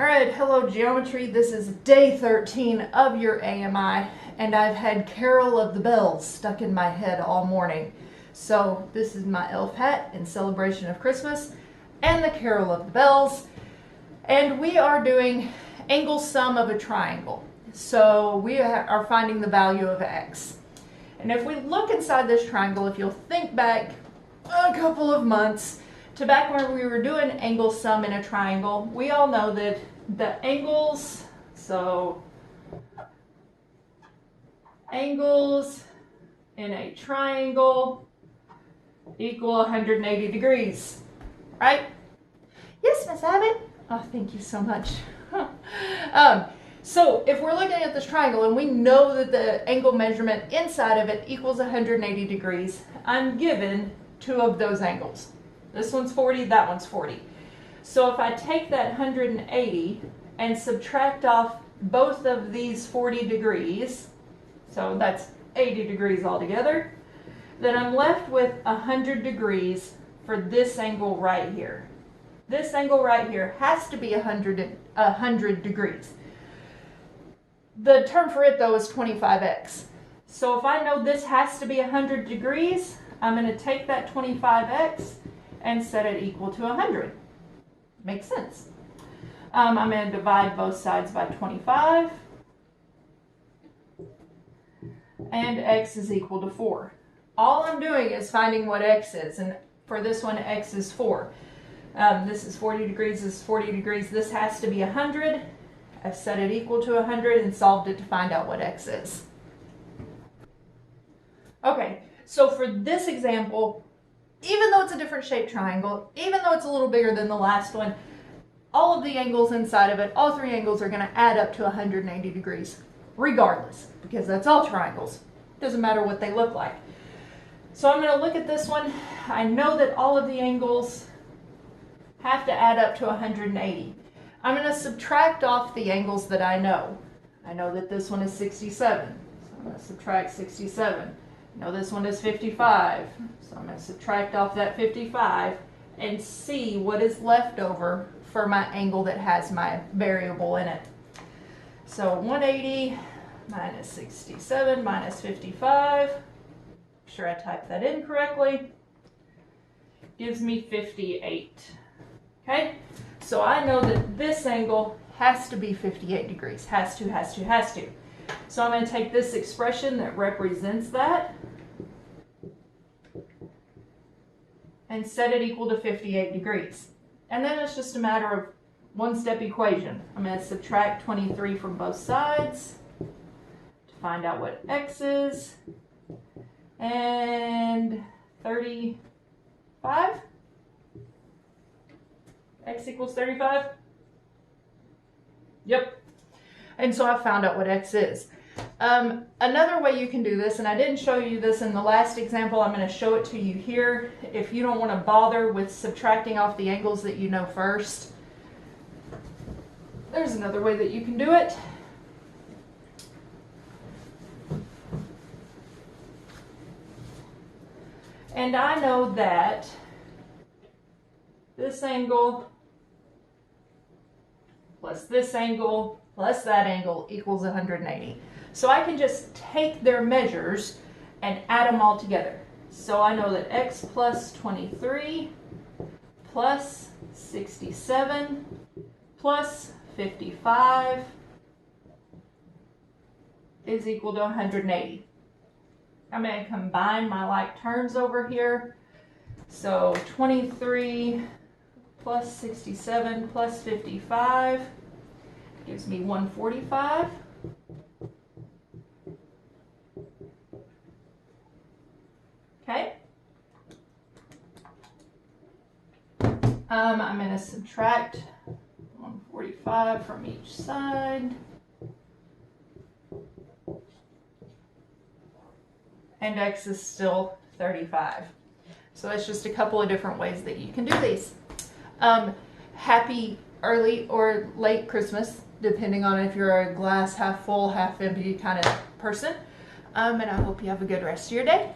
All right, hello geometry. This is day 13 of your AMI, and I've had Carol of the Bells stuck in my head all morning. So this is my elf hat in celebration of Christmas and the Carol of the Bells. And we are doing angle sum of a triangle. So we are finding the value of x. And if we look inside this triangle, if you'll think back a couple of months to back when we were doing angle sum in a triangle, we all know that the angles, so angles in a triangle equal 180 degrees, right? Yes, Miss Abbott. Oh, thank you so much. So if we're looking at this triangle and we know that the angle measurement inside of it equals 180 degrees, I'm given two of those angles. This one's 40, that one's 40. So if I take that 180 and subtract off both of these 40 degrees, so that's 80 degrees altogether, then I'm left with 100 degrees for this angle right here. This angle right here has to be 100 degrees. The term for it though is 25x. So if I know this has to be 100 degrees, I'm going to take that 25x and set it equal to 100. Makes sense. I'm going to divide both sides by 25. And x is equal to 4. All I'm doing is finding what x is. And for this one, x is 4. This is 40 degrees, this is 40 degrees. This has to be 100. I've set it equal to 100 and solved it to find out what x is. Okay, so for this example, even though it's a different shaped triangle, even though it's a little bigger than the last one, all of the angles inside of it, all three angles are going to add up to 180 degrees, regardless, because that's all triangles. Doesn't matter what they look like. So I'm going to look at this one. I know that all of the angles have to add up to 180. I'm going to subtract off the angles that I know. I know that this one is 67, so I'm going to subtract 67. I know this one is 55, so I'm going to subtract off that 55 and see what is left over for my angle that has my variable in it. So 180 minus 67 minus 55, make sure I type that in correctly, gives me 58. Okay, so I know that this angle has to be 58 degrees, has to. So I'm going to take this expression that represents that and set it equal to 58 degrees. And then it's just a matter of one-step equation. I'm going to subtract 23 from both sides to find out what x is. And 35? X equals 35? Yep. And so I found out what x is. Another way you can do this, and I didn't show you this in the last example, I'm going to show it to you here. If you don't want to bother with subtracting off the angles that you know first, there's another way that you can do it. And I know that this angle plus this angle plus that angle equals 180. So I can just take their measures and add them all together. So I know that x plus 23 plus 67 plus 55 is equal to 180. I'm going to combine my like terms over here. So 23 plus 67 plus 55 gives me 145. Okay. I'm going to subtract 145 from each side. And x is still 35. So that's just a couple of different ways that you can do these. Happy early or late Christmas, depending on if you're a glass half full, half empty kind of person. And I hope you have a good rest of your day.